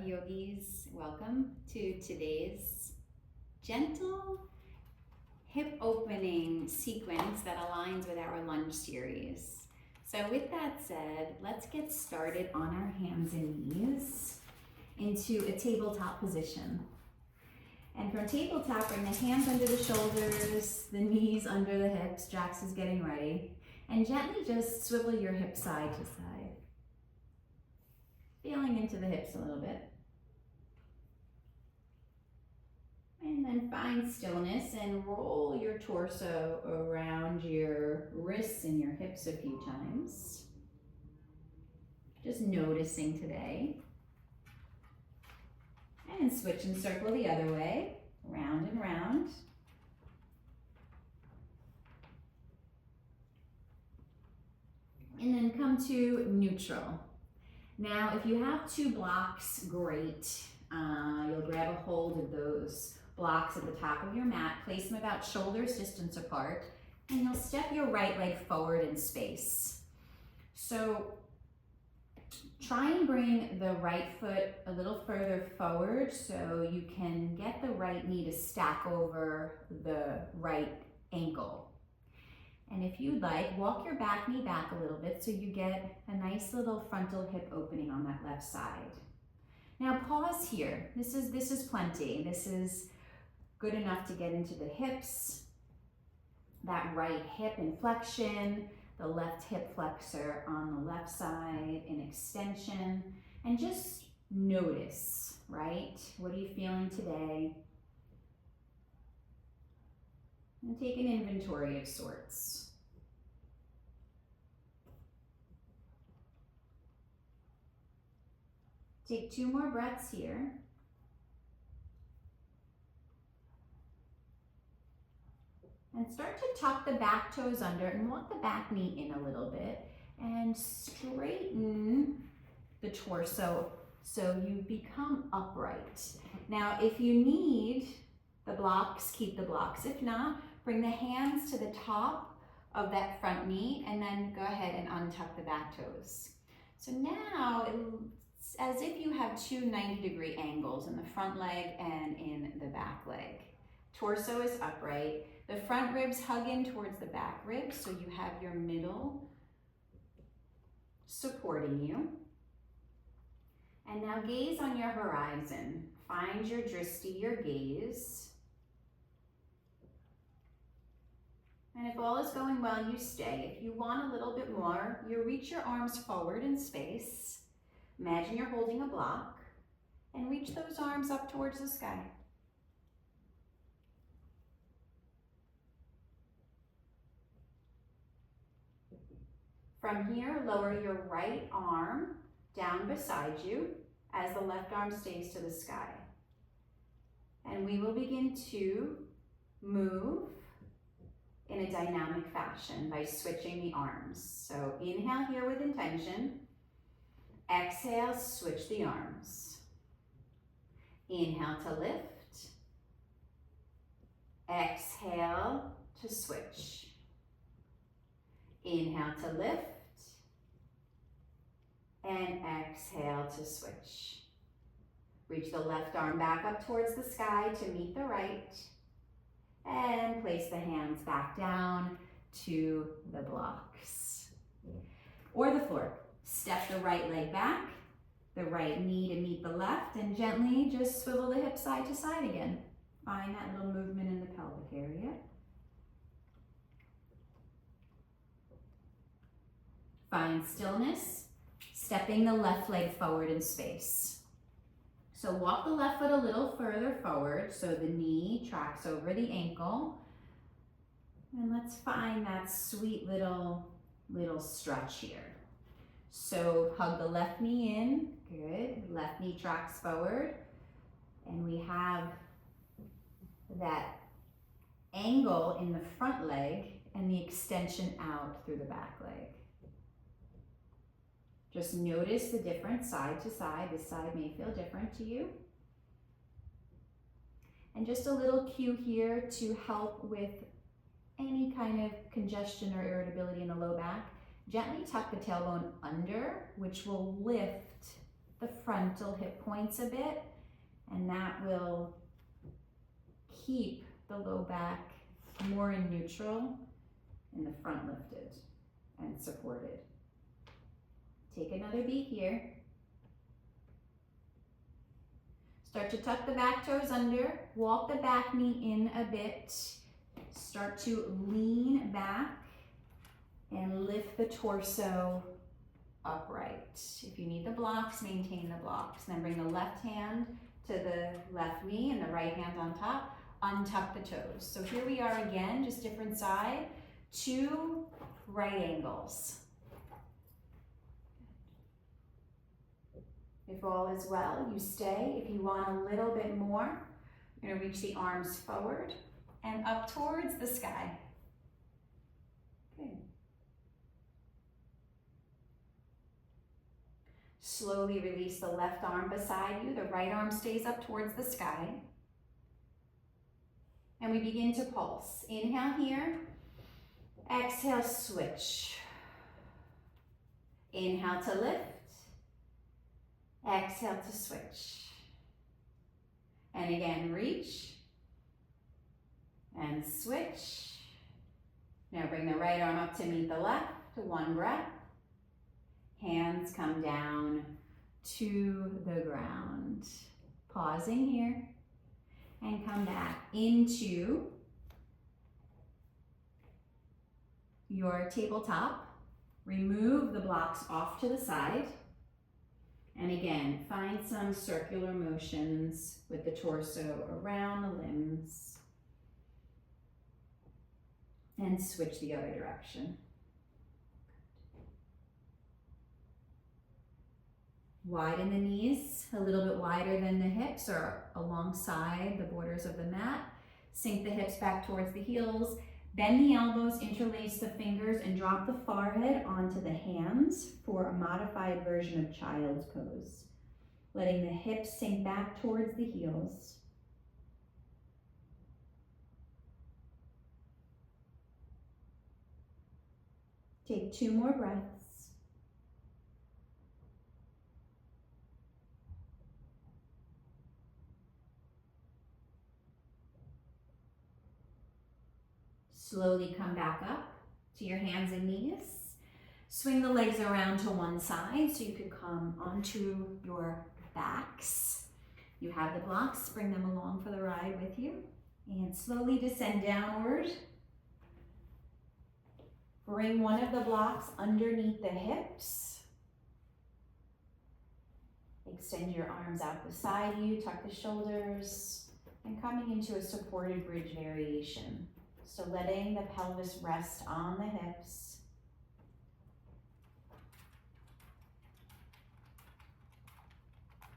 yogis, welcome to today's gentle hip opening sequence that aligns with our lunge series. So with that said, let's get started on our hands and knees into a tabletop position. And from tabletop, bring the hands under the shoulders, the knees under the hips. Jax is getting ready. And gently just swivel your hips side to side. Feeling into the hips a little bit. And then find stillness and roll your torso around your wrists and your hips a few times. Just noticing today. And switch and circle the other way, round and round. And then come to neutral. Now, if you have two blocks, great. You'll grab a hold of those blocks at the top of your mat, place them about shoulders distance apart, and you'll step your right leg forward in space. So try and bring the right foot a little further forward so you can get the right knee to stack over the right ankle. And if you'd like, walk your back knee back a little bit so you get a nice little frontal hip opening on that left side. Now pause here. This is plenty. This is good enough to get into the hips, that right hip inflection, the left hip flexor on the left side in extension, and just notice, right? What are you feeling today? And take an inventory of sorts. Take 2 more breaths here. And start to tuck the back toes under and walk the back knee in a little bit and straighten the torso so you become upright. Now, if you need the blocks, keep the blocks. If not, bring the hands to the top of that front knee and then go ahead and untuck the back toes. So now it's as if you have 2 90-degree angles in the front leg and in the back leg. Torso is upright. The front ribs hug in towards the back ribs, so you have your middle supporting you. And now gaze on your horizon. Find your drishti, your gaze. And if all is going well, you stay. If you want a little bit more, you reach your arms forward in space. Imagine you're holding a block and reach those arms up towards the sky. From here, lower your right arm down beside you as the left arm stays to the sky. And we will begin to move in a dynamic fashion by switching the arms. So inhale here with intention. Exhale, switch the arms. Inhale to lift. Exhale to switch. Inhale to lift. And exhale to switch. Reach the left arm back up towards the sky to meet the right. And place the hands back down to the blocks or the floor. Step the right leg back, the right knee to meet the left, and gently just swivel the hip side to side again. Find that little movement in the pelvic area. Find stillness, stepping the left leg forward in space. So walk the left foot a little further forward so the knee tracks over the ankle. And let's find that sweet little stretch here. So hug the left knee in, good. Left knee tracks forward. And we have that angle in the front leg and the extension out through the back leg. Just notice the difference side to side. This side may feel different to you. And just a little cue here to help with any kind of congestion or irritability in the low back. Gently tuck the tailbone under, which will lift the frontal hip points a bit, and that will keep the low back more in neutral and the front lifted and supported. Take another beat here. Start to tuck the back toes under, walk the back knee in a bit, start to lean back and lift the torso upright. If you need the blocks, maintain the blocks. Then bring the left hand to the left knee and the right hand on top. Untuck the toes. So here we are again, just different side, 2 right angles. If all is well, you stay. If you want a little bit more, you're gonna reach the arms forward and up towards the sky. Good. Slowly release the left arm beside you. The right arm stays up towards the sky. And we begin to pulse. Inhale here. Exhale, switch. Inhale to lift. Exhale to switch. And again, reach. And switch. Now bring the right arm up to meet the left. 1 breath. Hands come down to the ground. Pausing here. And come back into your tabletop. Remove the blocks off to the side. And again, find some circular motions with the torso around the limbs. And switch the other direction. Widen the knees, a little bit wider than the hips or alongside the borders of the mat. Sink the hips back towards the heels. Bend the elbows, interlace the fingers, and drop the forehead onto the hands for a modified version of child's pose. Letting the hips sink back towards the heels. Take 2 more breaths. Slowly come back up to your hands and knees. Swing the legs around to one side so you can come onto your backs. You have the blocks, bring them along for the ride with you. And slowly descend downward. Bring one of the blocks underneath the hips. Extend your arms out beside you, tuck the shoulders, and coming into a supported bridge variation. So letting the pelvis rest on the hips.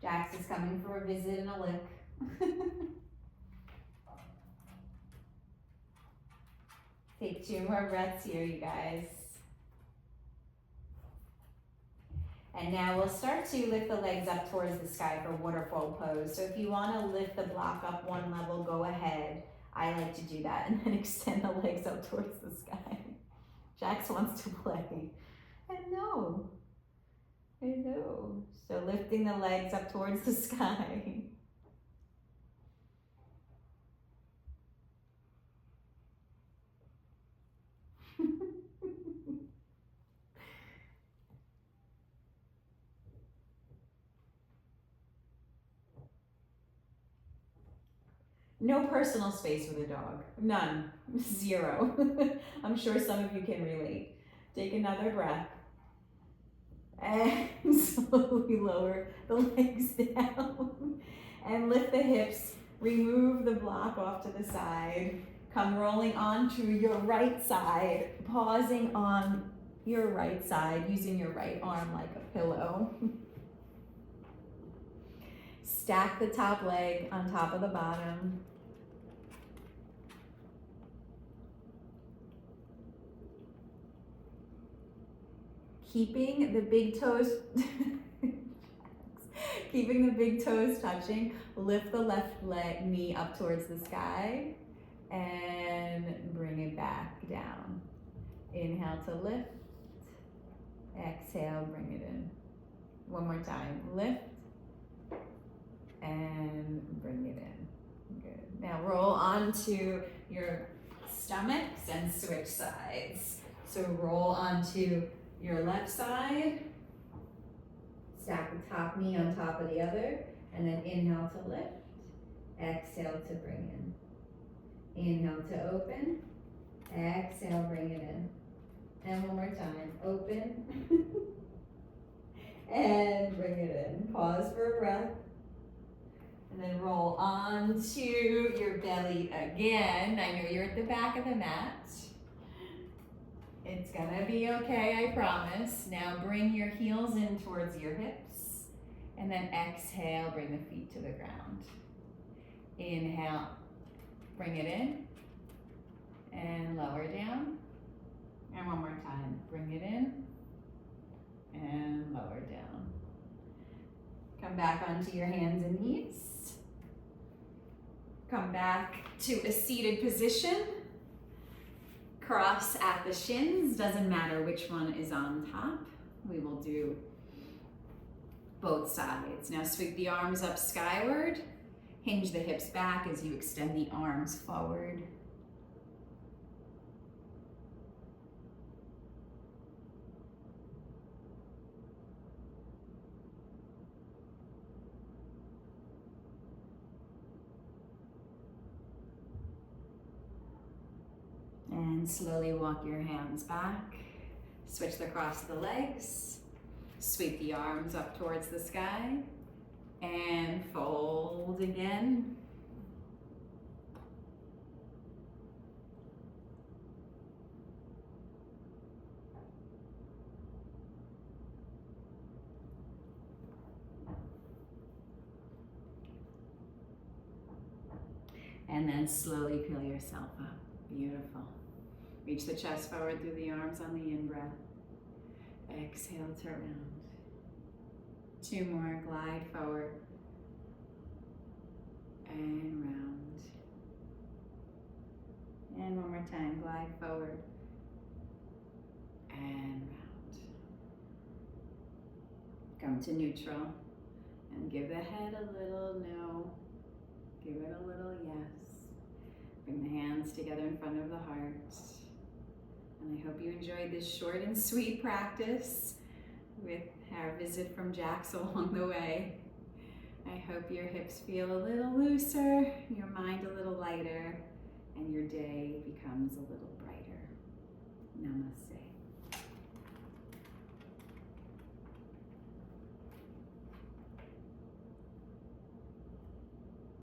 Jax is coming for a visit and a lick. Take 2 more breaths here, you guys. And now we'll start to lift the legs up towards the sky for waterfall pose. So if you want to lift the block up 1 level, go ahead. I like to do that and then extend the legs up towards the sky. Jax wants to play. I know. So lifting the legs up towards the sky. No personal space with a dog. None. 0. I'm sure some of you can relate. Take another breath. And slowly lower the legs down. And lift the hips. Remove the block off to the side. Come rolling onto your right side. Pausing on your right side, using your right arm like a pillow. Stack the top leg on top of the bottom. Keeping the big toes touching, lift the left knee up towards the sky and bring it back down. Inhale to lift, exhale, bring it in. One more time. Lift and bring it in. Good. Now roll onto your stomachs and switch sides. So roll onto your left side. Stack the top knee on top of the other. And then inhale to lift. Exhale to bring in. Inhale to open. Exhale, bring it in. And one more time. Open. And bring it in. Pause for a breath. And then roll onto your belly again. I know you're at the back of the mat. It's gonna be okay, I promise. Now bring your heels in towards your hips. And then exhale, bring the feet to the ground. Inhale, bring it in. And lower down. And one more time, bring it in. And lower down. Come back onto your hands and knees. Come back to a seated position. Cross at the shins, doesn't matter which one is on top. We will do both sides. Now sweep the arms up skyward. Hinge the hips back as you extend the arms forward. And slowly walk your hands back. Switch the cross of the legs. Sweep the arms up towards the sky. And fold again. And then slowly peel yourself up. Beautiful. Reach the chest forward through the arms on the in-breath. Exhale to round. 2 more, glide forward. And round. And one more time, glide forward. And round. Come to neutral. And give the head a little no. Give it a little yes. Bring the hands together in front of the heart. And I hope you enjoyed this short and sweet practice with our visit from Jax along the way. I hope your hips feel a little looser, your mind a little lighter, and your day becomes a little brighter. Namaste.